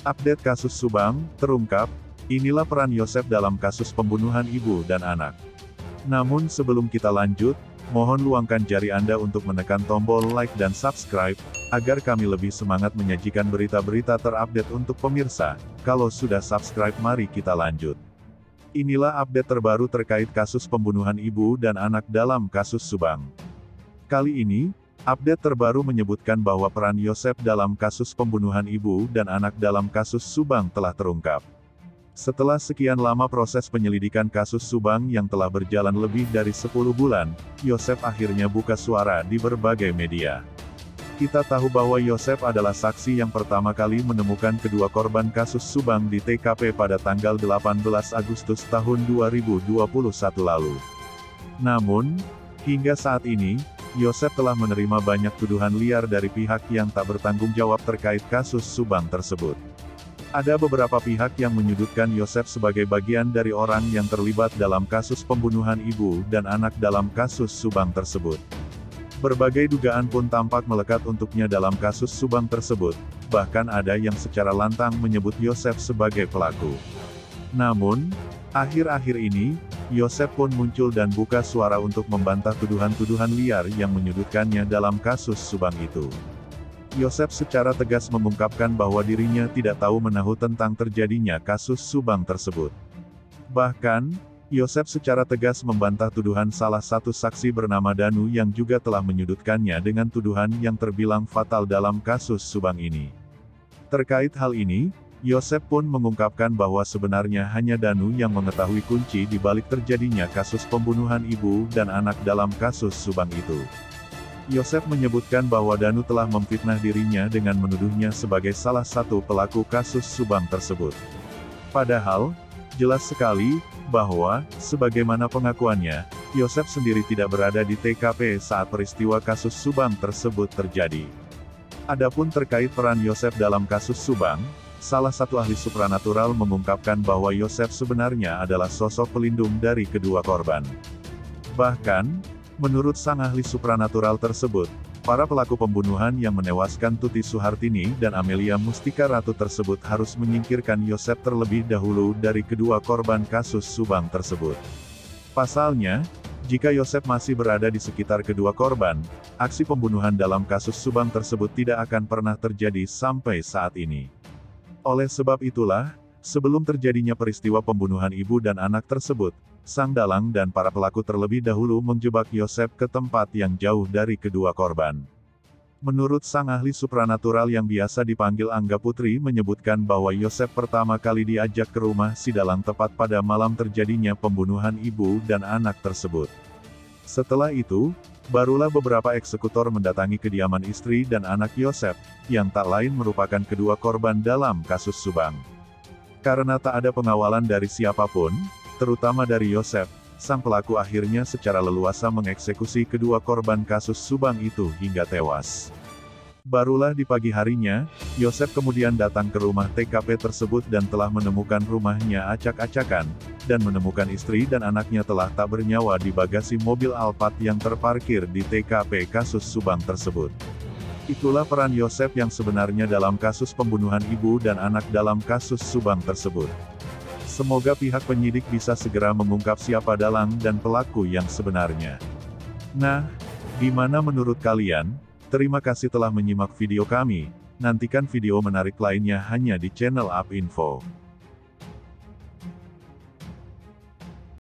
Update kasus Subang, terungkap, inilah peran Yosep dalam kasus pembunuhan ibu dan anak. Namun sebelum kita lanjut, mohon luangkan jari Anda untuk menekan tombol like dan subscribe, agar kami lebih semangat menyajikan berita-berita terupdate untuk pemirsa. Kalau sudah subscribe, mari kita lanjut. Inilah update terbaru terkait kasus pembunuhan ibu dan anak dalam kasus Subang. Kali ini, update terbaru menyebutkan bahwa peran Yosep dalam kasus pembunuhan ibu dan anak dalam kasus Subang telah terungkap. Setelah sekian lama proses penyelidikan kasus Subang yang telah berjalan lebih dari 10 bulan, Yosep akhirnya buka suara di berbagai media. Kita tahu bahwa Yosep adalah saksi yang pertama kali menemukan kedua korban kasus Subang di TKP pada tanggal 18 Agustus tahun 2021 lalu. Namun, hingga saat ini, Yosep telah menerima banyak tuduhan liar dari pihak yang tak bertanggung jawab terkait kasus Subang tersebut. Ada beberapa pihak yang menyudutkan Yosep sebagai bagian dari orang yang terlibat dalam kasus pembunuhan ibu dan anak dalam kasus Subang tersebut. Berbagai dugaan pun tampak melekat untuknya dalam kasus Subang tersebut, bahkan ada yang secara lantang menyebut Yosep sebagai pelaku. Namun, akhir-akhir ini, Yosep pun muncul dan buka suara untuk membantah tuduhan-tuduhan liar yang menyudutkannya dalam kasus Subang itu. Yosep secara tegas mengungkapkan bahwa dirinya tidak tahu menahu tentang terjadinya kasus Subang tersebut. Bahkan, Yosep secara tegas membantah tuduhan salah satu saksi bernama Danu yang juga telah menyudutkannya dengan tuduhan yang terbilang fatal dalam kasus Subang ini. Terkait hal ini, Yosep pun mengungkapkan bahwa sebenarnya hanya Danu yang mengetahui kunci di balik terjadinya kasus pembunuhan ibu dan anak dalam kasus Subang itu. Yosep menyebutkan bahwa Danu telah memfitnah dirinya dengan menuduhnya sebagai salah satu pelaku kasus Subang tersebut. Padahal, jelas sekali, bahwa, sebagaimana pengakuannya, Yosep sendiri tidak berada di TKP saat peristiwa kasus Subang tersebut terjadi. Adapun terkait peran Yosep dalam kasus Subang, salah satu ahli supranatural mengungkapkan bahwa Yosep sebenarnya adalah sosok pelindung dari kedua korban. Bahkan, menurut sang ahli supranatural tersebut, para pelaku pembunuhan yang menewaskan Tuti Suhartini dan Amelia Mustika Ratu tersebut harus menyingkirkan Yosep terlebih dahulu dari kedua korban kasus Subang tersebut. Pasalnya, jika Yosep masih berada di sekitar kedua korban, aksi pembunuhan dalam kasus Subang tersebut tidak akan pernah terjadi sampai saat ini. Oleh sebab itulah, sebelum terjadinya peristiwa pembunuhan ibu dan anak tersebut, sang dalang dan para pelaku terlebih dahulu menjebak Yosep ke tempat yang jauh dari kedua korban. Menurut sang ahli supranatural yang biasa dipanggil Angga Putri menyebutkan bahwa Yosep pertama kali diajak ke rumah si dalang tepat pada malam terjadinya pembunuhan ibu dan anak tersebut. Setelah itu, barulah beberapa eksekutor mendatangi kediaman istri dan anak Yosep, yang tak lain merupakan kedua korban dalam kasus Subang. Karena tak ada pengawalan dari siapapun, terutama dari Yosep, sang pelaku akhirnya secara leluasa mengeksekusi kedua korban kasus Subang itu hingga tewas. Barulah di pagi harinya, Yosep kemudian datang ke rumah TKP tersebut dan telah menemukan rumahnya acak-acakan, dan menemukan istri dan anaknya telah tak bernyawa di bagasi mobil Alphard yang terparkir di TKP kasus Subang tersebut. Itulah peran Yosep yang sebenarnya dalam kasus pembunuhan ibu dan anak dalam kasus Subang tersebut. Semoga pihak penyidik bisa segera mengungkap siapa dalang dan pelaku yang sebenarnya. Nah, gimana menurut kalian? Terima kasih telah menyimak video kami. Nantikan video menarik lainnya hanya di channel UP Info.